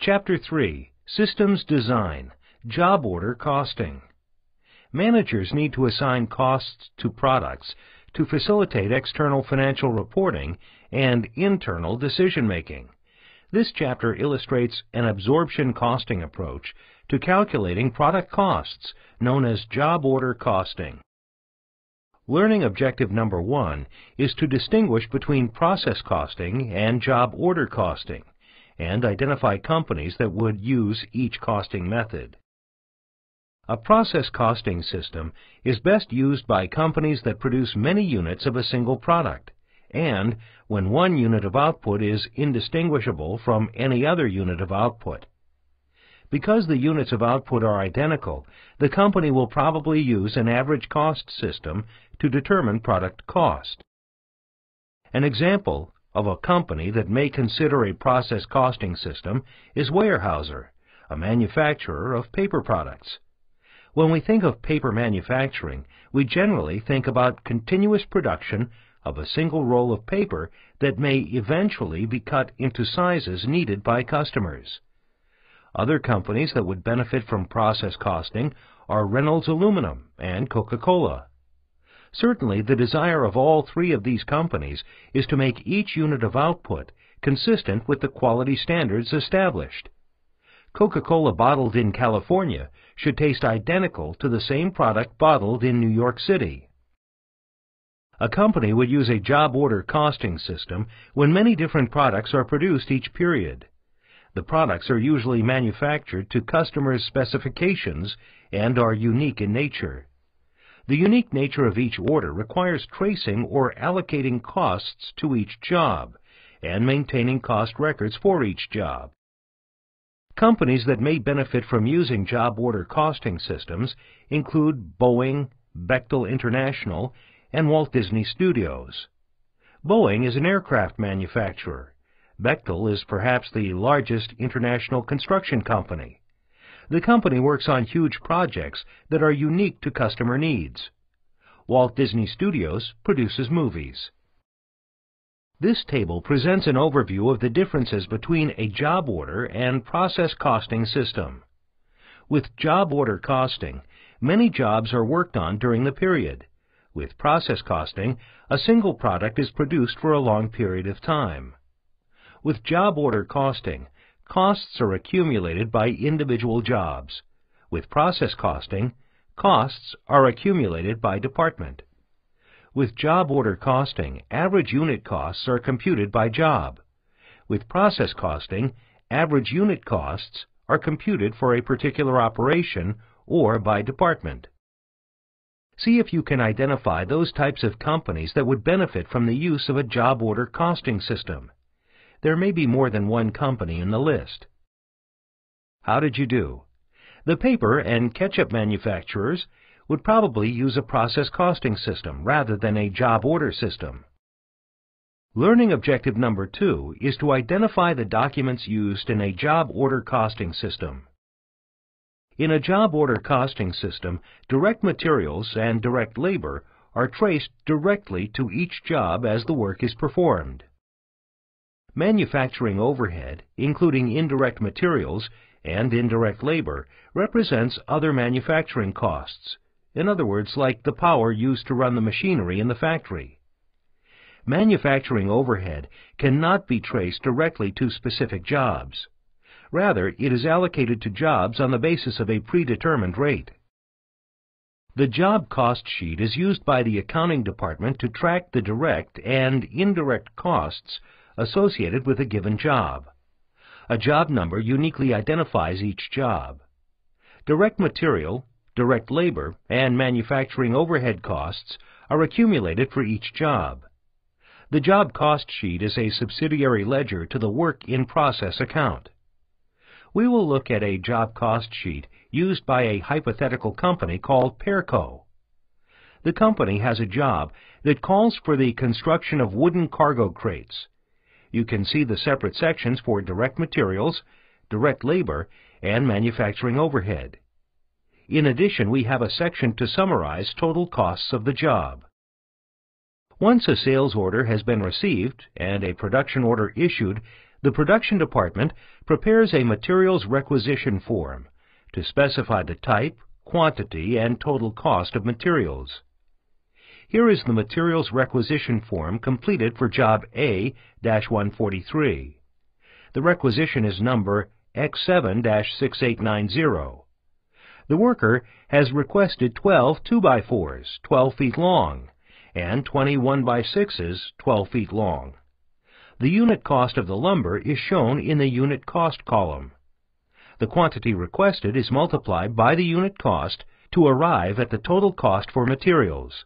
Chapter 3, Systems Design, Job Order Costing. Managers need to assign costs to products to facilitate external financial reporting and internal decision-making. This chapter illustrates an absorption costing approach to calculating product costs, known as job order costing. Learning objective number 1 is to distinguish between process costing and job order costing, and identify companies that would use each costing method. A process costing system is best used by companies that produce many units of a single product, and when one unit of output is indistinguishable from any other unit of output. Because the units of output are identical, the company will probably use an average cost system to determine product cost. An example of a company that may consider a process costing system is Weyerhaeuser, a manufacturer of paper products. When we think of paper manufacturing, we generally think about continuous production of a single roll of paper that may eventually be cut into sizes needed by customers. Other companies that would benefit from process costing are Reynolds Aluminum and Coca-Cola. Certainly, the desire of all three of these companies is to make each unit of output consistent with the quality standards established. Coca-Cola bottled in California should taste identical to the same product bottled in New York City. A company would use a job order costing system when many different products are produced each period. The products are usually manufactured to customers' specifications and are unique in nature. The unique nature of each order requires tracing or allocating costs to each job and maintaining cost records for each job. Companies that may benefit from using job order costing systems include Boeing, Bechtel International, and Walt Disney Studios. Boeing is an aircraft manufacturer. Bechtel is perhaps the largest international construction company. The company works on huge projects that are unique to customer needs. Walt Disney Studios produces movies. This table presents an overview of the differences between a job order and process costing system. With job order costing, many jobs are worked on during the period. With process costing, a single product is produced for a long period of time. With job order costing, costs are accumulated by individual jobs. With process costing, costs are accumulated by department. With job order costing, average unit costs are computed by job. With process costing, average unit costs are computed for a particular operation or by department. See if you can identify those types of companies that would benefit from the use of a job order costing system. There may be more than one company in the list. How did you do? The paper and ketchup manufacturers would probably use a process costing system rather than a job order system. Learning objective number 2 is to identify the documents used in a job order costing system. In a job order costing system, direct materials and direct labor are traced directly to each job as the work is performed. Manufacturing overhead, including indirect materials and indirect labor, represents other manufacturing costs. In other words, like the power used to run the machinery in the factory. Manufacturing overhead cannot be traced directly to specific jobs. Rather, it is allocated to jobs on the basis of a predetermined rate. The job cost sheet is used by the accounting department to track the direct and indirect costs associated with a given job. A job number uniquely identifies each job. Direct material, direct labor, and manufacturing overhead costs are accumulated for each job. The job cost sheet is a subsidiary ledger to the work in process account. We will look at a job cost sheet used by a hypothetical company called Pearco. The company has a job that calls for the construction of wooden cargo crates. You can see the separate sections for direct materials, direct labor, and manufacturing overhead. In addition, we have a section to summarize total costs of the job. Once a sales order has been received and a production order issued, The production department prepares a materials requisition form to specify the type, quantity, and total cost of materials. Here is the materials requisition form completed for job A-143. The requisition is number X7-6890. The worker has requested 12 2x4s, 12 feet long, and 20 1x6s, 12 feet long. The unit cost of the lumber is shown in the unit cost column. The quantity requested is multiplied by the unit cost to arrive at the total cost for materials.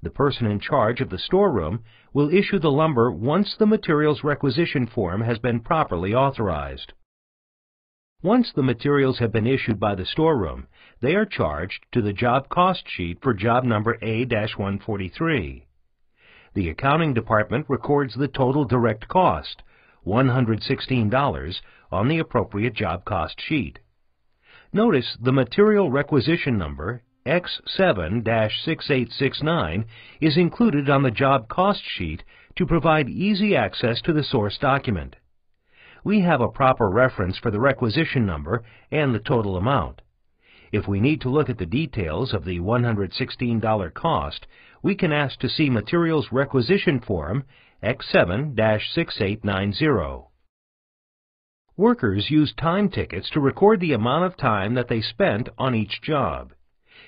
The person in charge of the storeroom will issue the lumber once the materials requisition form has been properly authorized. Once the materials have been issued by the storeroom, they are charged to the job cost sheet for job number A-143. The accounting department records the total direct cost, $116, on the appropriate job cost sheet. Notice the material requisition number X7-6869 is included on the job cost sheet to provide easy access to the source document. We have a proper reference for the requisition number and the total amount. If we need to look at the details of the $116 cost, we can ask to see Materials Requisition Form X7-6890. Workers use time tickets to record the amount of time that they spent on each job.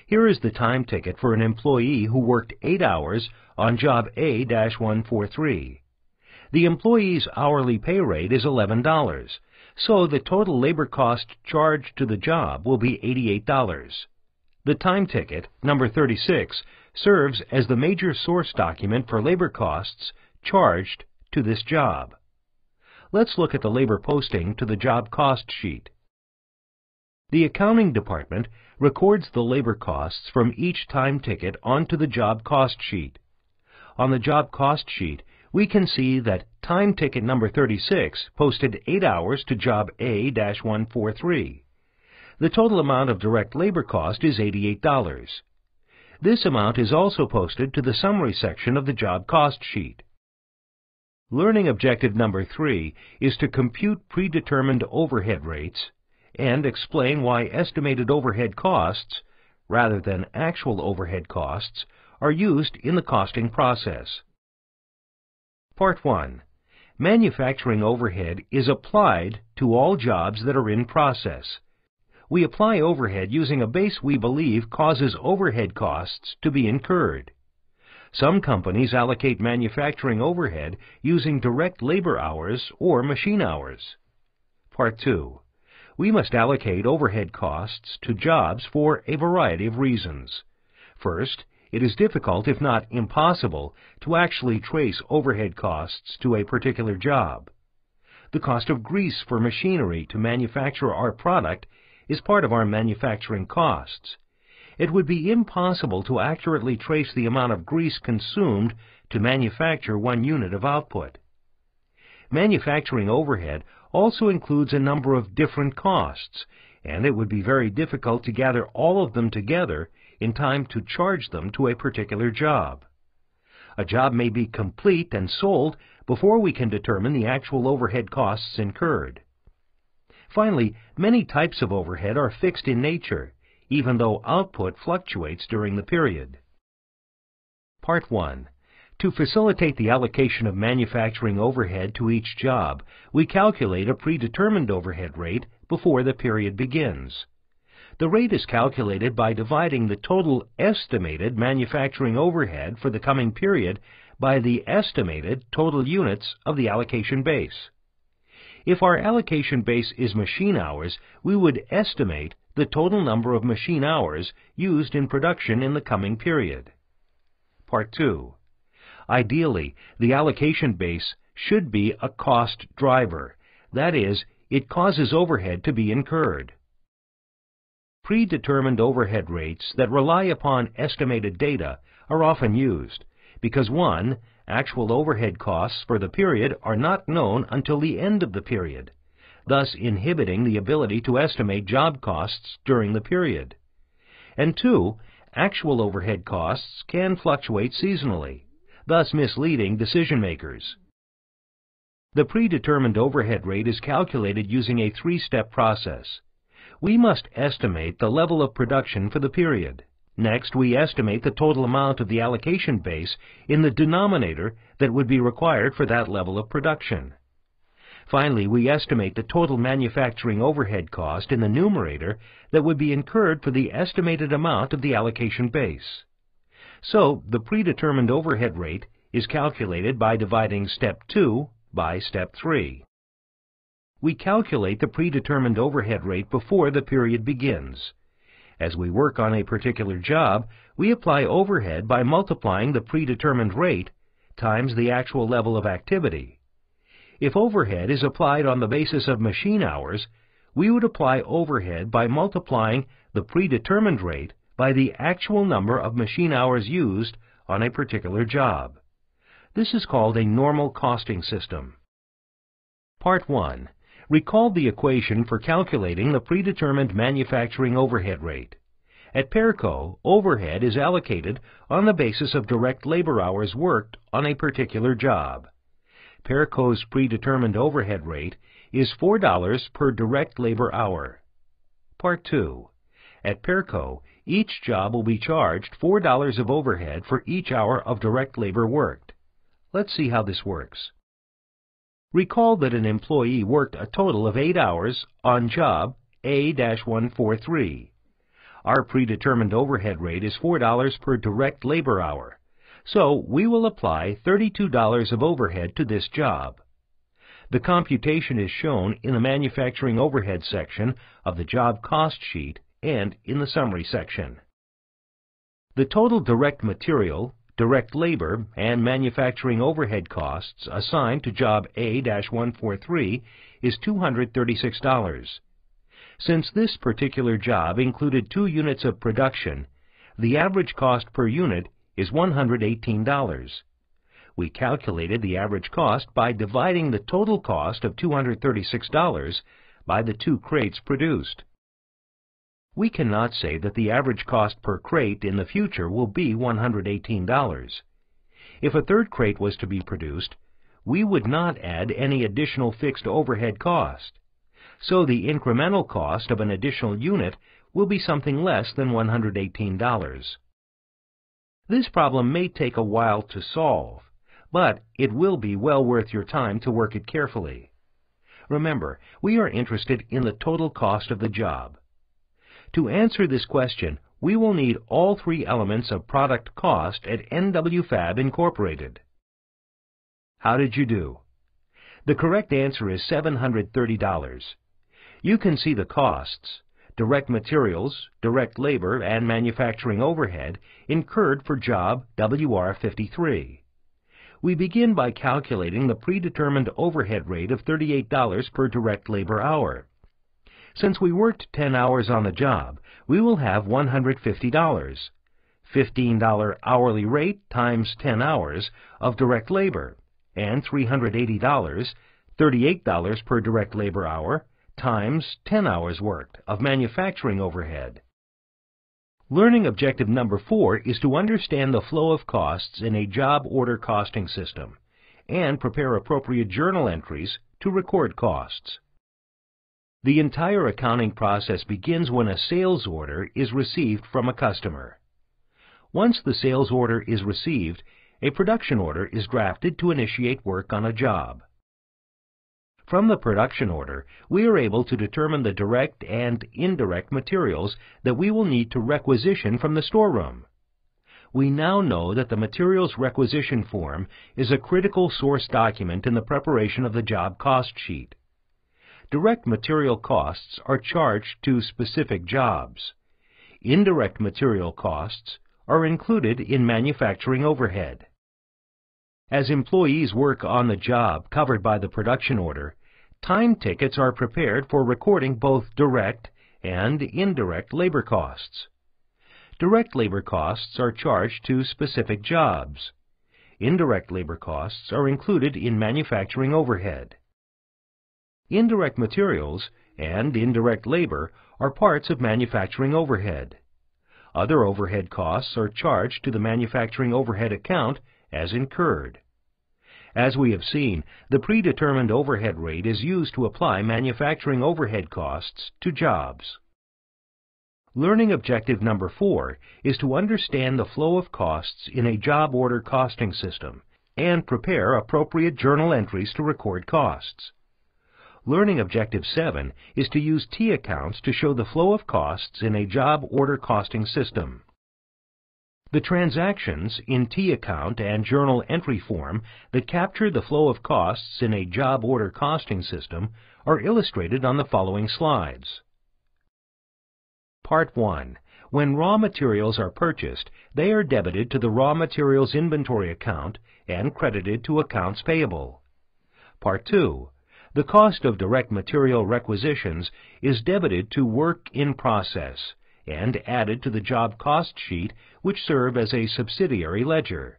Here is the time ticket for an employee who worked 8 hours on job A-143. The employee's hourly pay rate is $11, so the total labor cost charged to the job will be $88. The time ticket, number 36, serves as the major source document for labor costs charged to this job. Let's look at the labor posting to the job cost sheet. The accounting department records the labor costs from each time ticket onto the job cost sheet. On the job cost sheet, we can see that time ticket number 36 posted 8 hours to job A-143. The total amount of direct labor cost is $88. This amount is also posted to the summary section of the job cost sheet. Learning objective number 3 is to compute predetermined overhead rates and explain why estimated overhead costs, rather than actual overhead costs, are used in the costing process. Part 1. Manufacturing overhead is applied to all jobs that are in process. We apply overhead using a base we believe causes overhead costs to be incurred. Some companies allocate manufacturing overhead using direct labor hours or machine hours. Part 2. We must allocate overhead costs to jobs for a variety of reasons. First, it is difficult, if not impossible, to actually trace overhead costs to a particular job. The cost of grease for machinery to manufacture our product is part of our manufacturing costs. It would be impossible to accurately trace the amount of grease consumed to manufacture one unit of output. Manufacturing overhead also includes a number of different costs, and it would be very difficult to gather all of them together in time to charge them to a particular job. A job may be complete and sold before we can determine the actual overhead costs incurred. Finally, many types of overhead are fixed in nature, even though output fluctuates during the period. Part 1. To facilitate the allocation of manufacturing overhead to each job, we calculate a predetermined overhead rate before the period begins. The rate is calculated by dividing the total estimated manufacturing overhead for the coming period by the estimated total units of the allocation base. If our allocation base is machine hours, we would estimate the total number of machine hours used in production in the coming period. Part 2. Ideally, the allocation base should be a cost driver. That is, it causes overhead to be incurred. Predetermined overhead rates that rely upon estimated data are often used because 1. Actual overhead costs for the period are not known until the end of the period, thus inhibiting the ability to estimate job costs during the period. And 2. Actual overhead costs can fluctuate seasonally, thus misleading decision makers. The predetermined overhead rate is calculated using a three-step process. We must estimate the level of production for the period. Next, we estimate the total amount of the allocation base in the denominator that would be required for that level of production. Finally, we estimate the total manufacturing overhead cost in the numerator that would be incurred for the estimated amount of the allocation base. So, the predetermined overhead rate is calculated by dividing Step 2 by Step 3. We calculate the predetermined overhead rate before the period begins. As we work on a particular job, we apply overhead by multiplying the predetermined rate times the actual level of activity. If overhead is applied on the basis of machine hours, we would apply overhead by multiplying the predetermined rate by the actual number of machine hours used on a particular job. This is called a normal costing system. Part 1. Recall the equation for calculating the predetermined manufacturing overhead rate. At Perco, overhead is allocated on the basis of direct labor hours worked on a particular job. Perco's predetermined overhead rate is $4 per direct labor hour. Part 2. At Perco, each job will be charged $4 of overhead for each hour of direct labor worked. Let's see how this works. Recall that an employee worked a total of 8 hours on job A-143. Our predetermined overhead rate is $4 per direct labor hour, so we will apply $32 of overhead to this job. The computation is shown in the manufacturing overhead section of the job cost sheet and in the summary section. The total direct material, direct labor, and manufacturing overhead costs assigned to job A-143 is $236. Since this particular job included 2 units of production, the average cost per unit is $118. We calculated the average cost by dividing the total cost of $236 by the 2 crates produced. We cannot say that the average cost per crate in the future will be $118. If a third crate was to be produced, we would not add any additional fixed overhead cost. So the incremental cost of an additional unit will be something less than $118. This problem may take a while to solve, but it will be well worth your time to work it carefully. Remember, we are interested in the total cost of the job. To answer this question, we will need all 3 elements of product cost at NW Fab Incorporated. How did you do? The correct answer is $730. You can see the costs, direct materials, direct labor, and manufacturing overhead incurred for job WR53. We begin by calculating the predetermined overhead rate of $38 per direct labor hour. Since we worked 10 hours on the job, we will have $150, $15 hourly rate times 10 hours of direct labor, and $380, $38 per direct labor hour, times 10 hours worked of manufacturing overhead. Learning objective number 4 is to understand the flow of costs in a job order costing system and prepare appropriate journal entries to record costs. The entire accounting process begins when a sales order is received from a customer. Once the sales order is received, a production order is drafted to initiate work on a job. From the production order, we are able to determine the direct and indirect materials that we will need to requisition from the storeroom. We now know that the materials requisition form is a critical source document in the preparation of the job cost sheet. Direct material costs are charged to specific jobs. Indirect material costs are included in manufacturing overhead. As employees work on the job covered by the production order, time tickets are prepared for recording both direct and indirect labor costs. Direct labor costs are charged to specific jobs. Indirect labor costs are included in manufacturing overhead. Indirect materials and indirect labor are parts of manufacturing overhead. Other overhead costs are charged to the manufacturing overhead account as incurred. As we have seen, the predetermined overhead rate is used to apply manufacturing overhead costs to jobs. Learning objective number 4 is to understand the flow of costs in a job order costing system and prepare appropriate journal entries to record costs. Learning objective 7 is to use T accounts to show the flow of costs in a job order costing system. The transactions in T account and journal entry form that capture the flow of costs in a job order costing system are illustrated on the following slides. Part 1. When raw materials are purchased, they are debited to the raw materials inventory account and credited to accounts payable. Part 2. The cost of direct material requisitions is debited to work in process and added to the job cost sheet, which serve as a subsidiary ledger.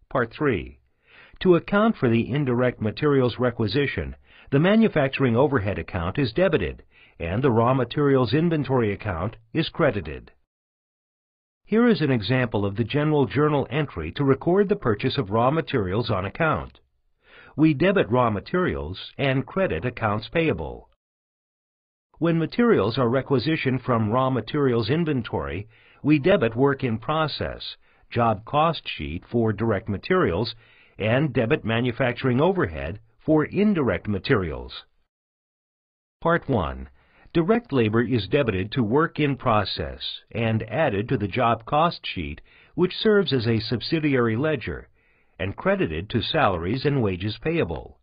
Part 3. To account for the indirect materials requisition, the manufacturing overhead account is debited and the raw materials inventory account is credited. Here is an example of the general journal entry to record the purchase of raw materials on account. We debit raw materials and credit accounts payable. When materials are requisitioned from raw materials inventory, we debit work in process, job cost sheet for direct materials, and debit manufacturing overhead for indirect materials. Part 1. Direct labor is debited to work in process and added to the job cost sheet, which serves as a subsidiary ledger, and credited to salaries and wages payable.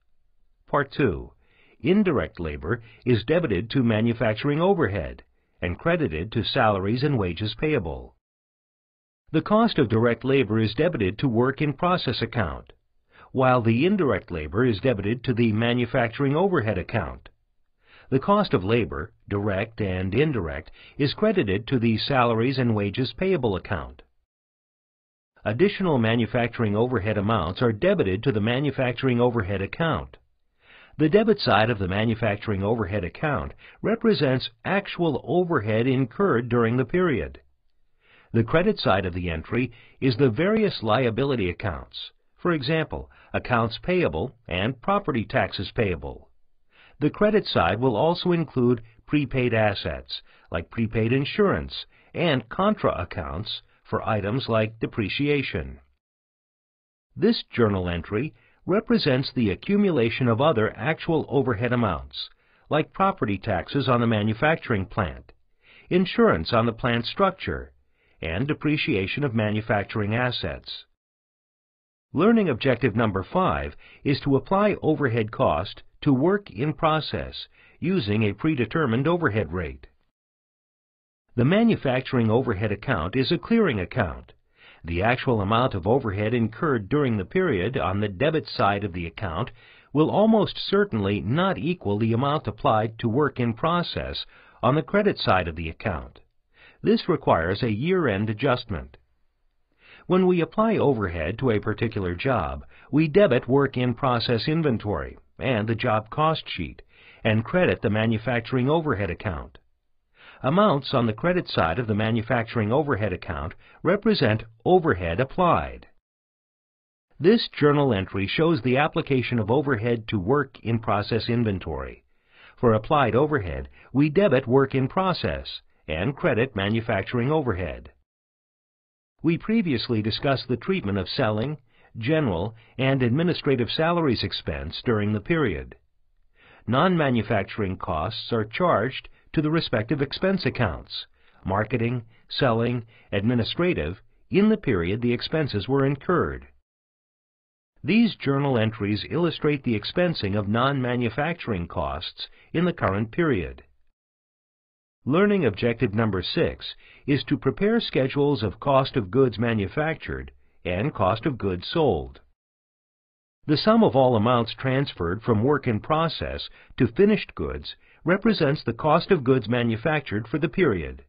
Part 2. Indirect labor is debited to manufacturing overhead and credited to salaries and wages payable. The cost of direct labor is debited to work in process account, while the indirect labor is debited to the manufacturing overhead account. The cost of labor, direct and indirect, is credited to the salaries and wages payable account. Additional manufacturing overhead amounts are debited to the manufacturing overhead account. The debit side of the manufacturing overhead account represents actual overhead incurred during the period. The credit side of the entry is the various liability accounts, for example, accounts payable and property taxes payable. The credit side will also include prepaid assets, like prepaid insurance, and contra accounts for items like depreciation. This journal entry represents the accumulation of other actual overhead amounts, like property taxes on the manufacturing plant, insurance on the plant structure, and depreciation of manufacturing assets. Learning objective number 5 is to apply overhead cost to work in process using a predetermined overhead rate. The manufacturing overhead account is a clearing account. The actual amount of overhead incurred during the period on the debit side of the account will almost certainly not equal the amount applied to work in process on the credit side of the account. This requires a year-end adjustment. When we apply overhead to a particular job, we debit work in process inventory and the job cost sheet and credit the manufacturing overhead account. Amounts on the credit side of the manufacturing overhead account represent overhead applied. This journal entry shows the application of overhead to work in process inventory. For applied overhead, we debit work in process and credit manufacturing overhead. We previously discussed the treatment of selling, general, and administrative salaries expense during the period. Non-manufacturing costs are charged to the respective expense accounts, marketing, selling, administrative, in the period the expenses were incurred. These journal entries illustrate the expensing of non-manufacturing costs in the current period. Learning objective number 6 is to prepare schedules of cost of goods manufactured and cost of goods sold. The sum of all amounts transferred from work in process to finished goods represents the cost of goods manufactured for the period.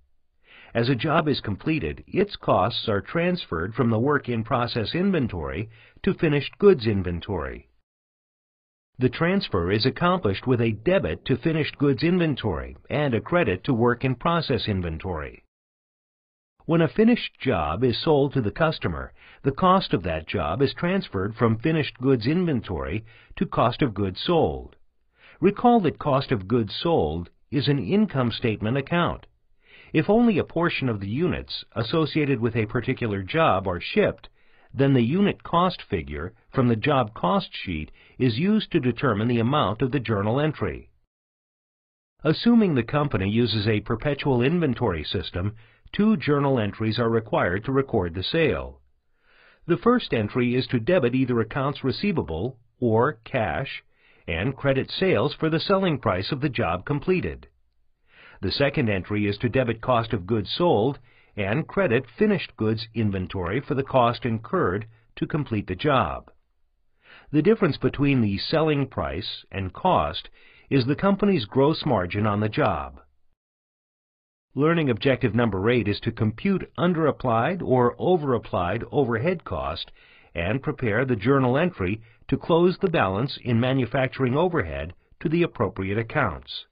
As a job is completed, its costs are transferred from the work in process inventory to finished goods inventory. The transfer is accomplished with a debit to finished goods inventory and a credit to work in process inventory. When a finished job is sold to the customer, the cost of that job is transferred from finished goods inventory to cost of goods sold. Recall that cost of goods sold is an income statement account. If only a portion of the units associated with a particular job are shipped, then the unit cost figure from the job cost sheet is used to determine the amount of the journal entry. Assuming the company uses a perpetual inventory system, 2 journal entries are required to record the sale. The first entry is to debit either accounts receivable or cash and credit sales for the selling price of the job completed. The second entry is to debit cost of goods sold and credit finished goods inventory for the cost incurred to complete the job. The difference between the selling price and cost is the company's gross margin on the job. Learning objective number 8 is to compute underapplied or overapplied overhead cost and prepare the journal entry to close the balance in manufacturing overhead to the appropriate accounts.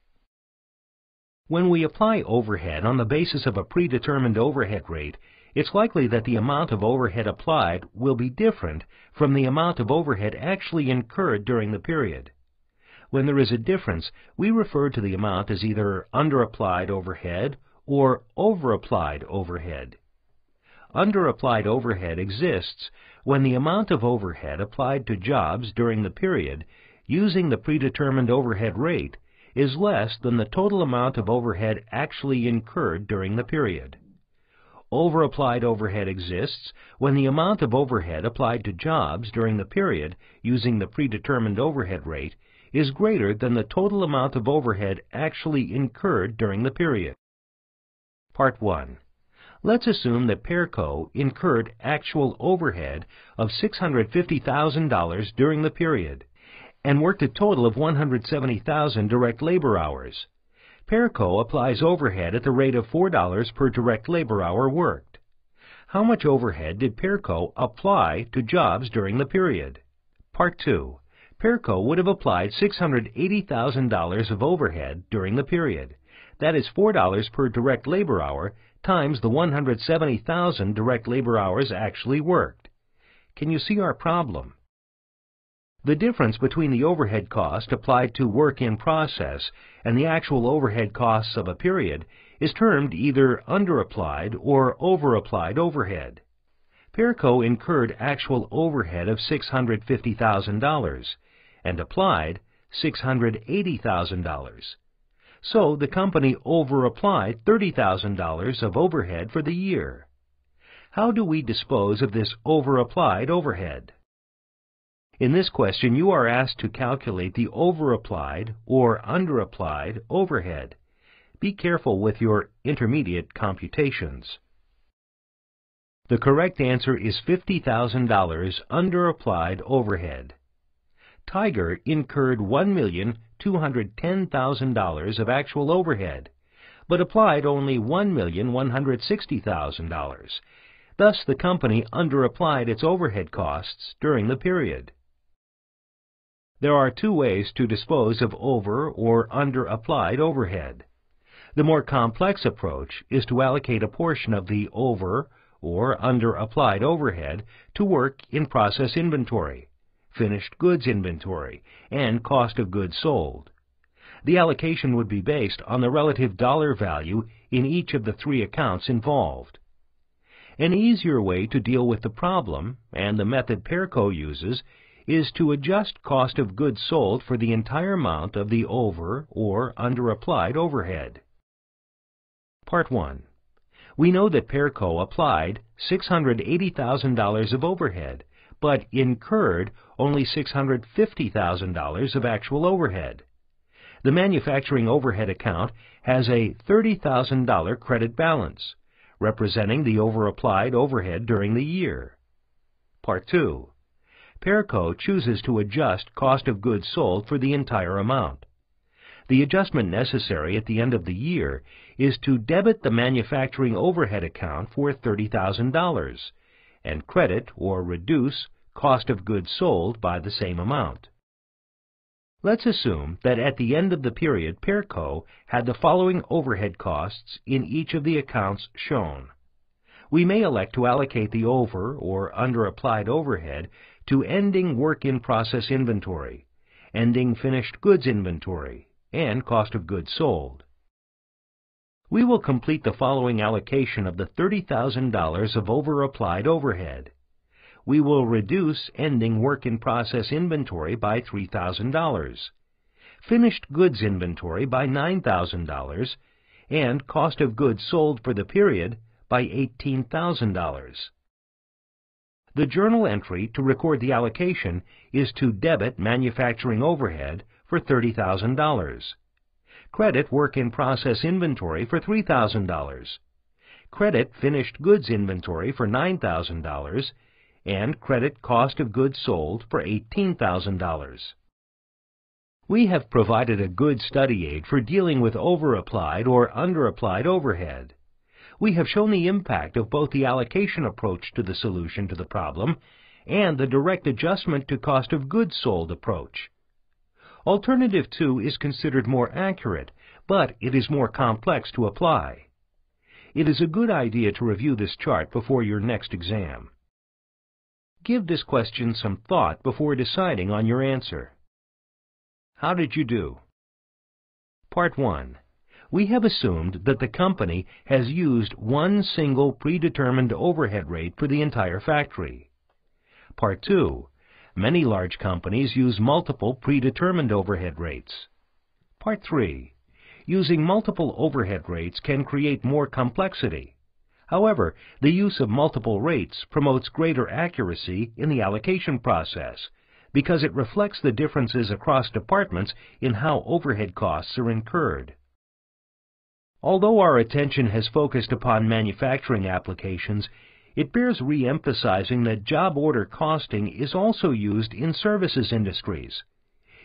When we apply overhead on the basis of a predetermined overhead rate, it's likely that the amount of overhead applied will be different from the amount of overhead actually incurred during the period. When there is a difference, we refer to the amount as either underapplied overhead or overapplied overhead. Underapplied overhead exists when the amount of overhead applied to jobs during the period using the predetermined overhead rate is less than the total amount of overhead actually incurred during the period. Overapplied overhead exists when the amount of overhead applied to jobs during the period using the predetermined overhead rate is greater than the total amount of overhead actually incurred during the period. Part 1. Let's assume that Pearco incurred actual overhead of $650,000 during the period and worked a total of 170,000 direct labor hours. Pearco applies overhead at the rate of $4 per direct labor hour worked. How much overhead did Pearco apply to jobs during the period? Part 2. Pearco would have applied $680,000 of overhead during the period. That is $4 per direct labor hour times the 170,000 direct labor hours actually worked. Can you see our problem? The difference between the overhead cost applied to work in process and the actual overhead costs of a period is termed either underapplied or overapplied overhead. Pearco incurred actual overhead of $650,000 and applied $680,000. So the company overapplied $30,000 of overhead for the year. How do we dispose of this overapplied overhead? In this question, you are asked to calculate the overapplied or underapplied overhead. Be careful with your intermediate computations. The correct answer is $50,000 underapplied overhead. Tiger incurred $1,210,000 of actual overhead, but applied only $1,160,000. Thus, the company underapplied its overhead costs during the period. There are 2 ways to dispose of over or underapplied overhead. The more complex approach is to allocate a portion of the over or underapplied overhead to work in process inventory, finished goods inventory, and cost of goods sold. The allocation would be based on the relative dollar value in each of the 3 accounts involved. An easier way to deal with the problem, and the method Pearco uses, is to adjust cost of goods sold for the entire amount of the over or underapplied overhead. Part 1. We know that Pearco applied $680,000 of overhead, but incurred only $650,000 of actual overhead. The manufacturing overhead account has a $30,000 credit balance, representing the overapplied overhead during the year. Part 2. Pearco chooses to adjust cost of goods sold for the entire amount. The adjustment necessary at the end of the year is to debit the manufacturing overhead account for $30,000 and credit or reduce cost of goods sold by the same amount. Let's assume that at the end of the period, Pearco had the following overhead costs in each of the accounts shown. We may elect to allocate the over or underapplied overhead to ending work-in-process inventory, ending finished goods inventory, and cost of goods sold. We will complete the following allocation of the $30,000 of overapplied overhead. We will reduce ending work-in-process inventory by $3,000, finished goods inventory by $9,000, and cost of goods sold for the period by $18,000. The journal entry to record the allocation is to debit manufacturing overhead for $30,000, credit work-in-process inventory for $3,000, credit finished goods inventory for $9,000, and credit cost of goods sold for $18,000. We have provided a good study aid for dealing with overapplied or underapplied overhead. We have shown the impact of both the allocation approach to the solution to the problem and the direct adjustment to cost of goods sold approach. Alternative 2 is considered more accurate, but it is more complex to apply. It is a good idea to review this chart before your next exam. Give this question some thought before deciding on your answer. How did you do? Part 1. We have assumed that the company has used one single predetermined overhead rate for the entire factory. Part 2. Many large companies use multiple predetermined overhead rates. Part 3. Using multiple overhead rates can create more complexity. However, the use of multiple rates promotes greater accuracy in the allocation process because it reflects the differences across departments in how overhead costs are incurred. Although our attention has focused upon manufacturing applications, it bears re-emphasizing that job order costing is also used in services industries.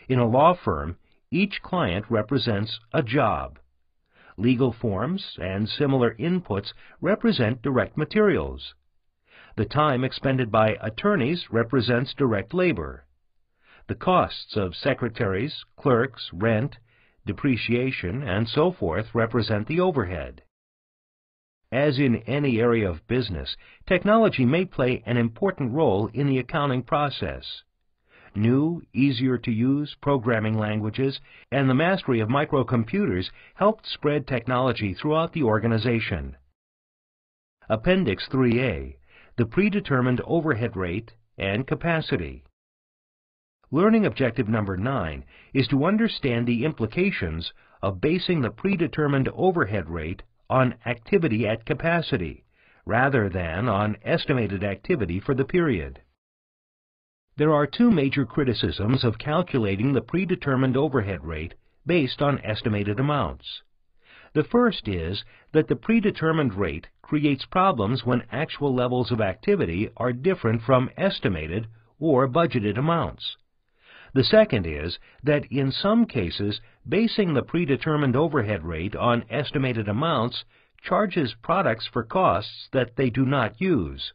In a law firm, each client represents a job. Legal forms and similar inputs represent direct materials. The time expended by attorneys represents direct labor. The costs of secretaries, clerks, rent, depreciation, and so forth represent the overhead. As in any area of business, technology may play an important role in the accounting process. New, easier-to-use programming languages and the mastery of microcomputers helped spread technology throughout the organization. Appendix 3A, the predetermined overhead rate and capacity. Learning objective number 9 is to understand the implications of basing the predetermined overhead rate on activity at capacity rather than on estimated activity for the period. There are two major criticisms of calculating the predetermined overhead rate based on estimated amounts. The first is that the predetermined rate creates problems when actual levels of activity are different from estimated or budgeted amounts. The second is that in some cases, basing the predetermined overhead rate on estimated amounts charges products for costs that they do not use.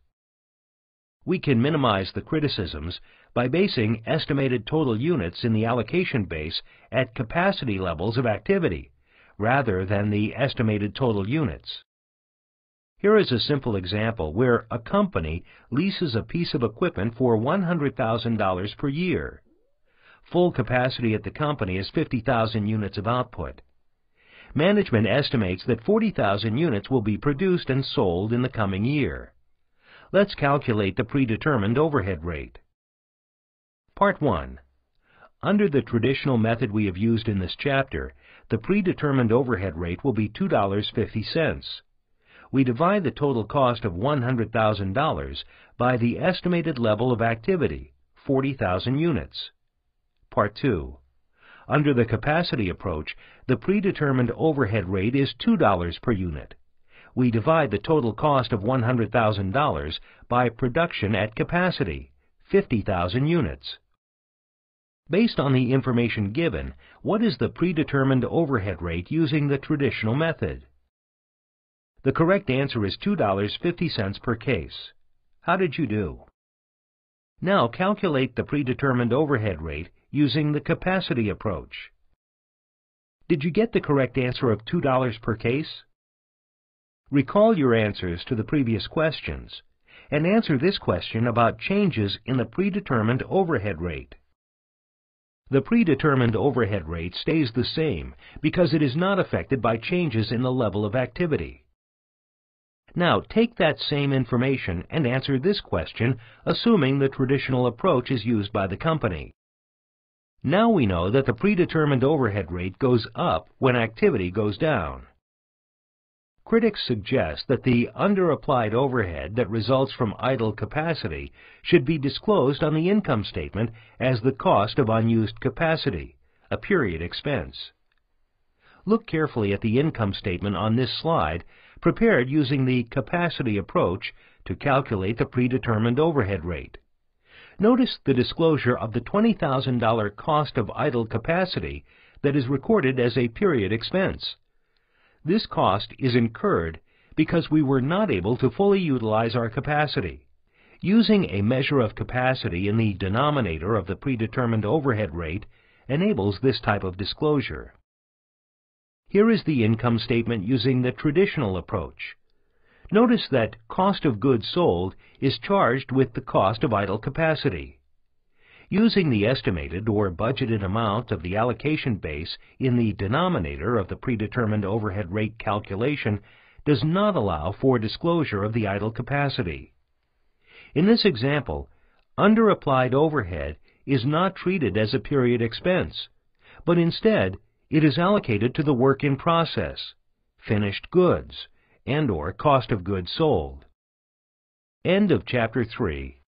We can minimize the criticisms by basing estimated total units in the allocation base at capacity levels of activity, rather than the estimated total units. Here is a simple example where a company leases a piece of equipment for $100,000 per year. Full capacity at the company is 50,000 units of output. Management estimates that 40,000 units will be produced and sold in the coming year. Let's calculate the predetermined overhead rate. Part 1. Under the traditional method we have used in this chapter, the predetermined overhead rate will be $2.50. We divide the total cost of $100,000 by the estimated level of activity, 40,000 units. Part 2. Under the capacity approach, the predetermined overhead rate is $2 per unit. We divide the total cost of $100,000 by production at capacity, 50,000 units. Based on the information given, what is the predetermined overhead rate using the traditional method? The correct answer is $2.50 per case. How did you do? Now calculate the predetermined overhead rate using the capacity approach. Did you get the correct answer of $2 per case? Recall your answers to the previous questions and answer this question about changes in the predetermined overhead rate. The predetermined overhead rate stays the same because it is not affected by changes in the level of activity. Now take that same information and answer this question, assuming the traditional approach is used by the company. Now we know that the predetermined overhead rate goes up when activity goes down. Critics suggest that the underapplied overhead that results from idle capacity should be disclosed on the income statement as the cost of unused capacity, a period expense. Look carefully at the income statement on this slide, prepared using the capacity approach to calculate the predetermined overhead rate. Notice the disclosure of the $20,000 cost of idle capacity that is recorded as a period expense. This cost is incurred because we were not able to fully utilize our capacity. Using a measure of capacity in the denominator of the predetermined overhead rate enables this type of disclosure. Here is the income statement using the traditional approach. Notice that cost of goods sold is charged with the cost of idle capacity. Using the estimated or budgeted amount of the allocation base in the denominator of the predetermined overhead rate calculation does not allow for disclosure of the idle capacity. In this example, underapplied overhead is not treated as a period expense, but instead it is allocated to the work in process, finished goods, and/or cost of goods sold. End of Chapter 3.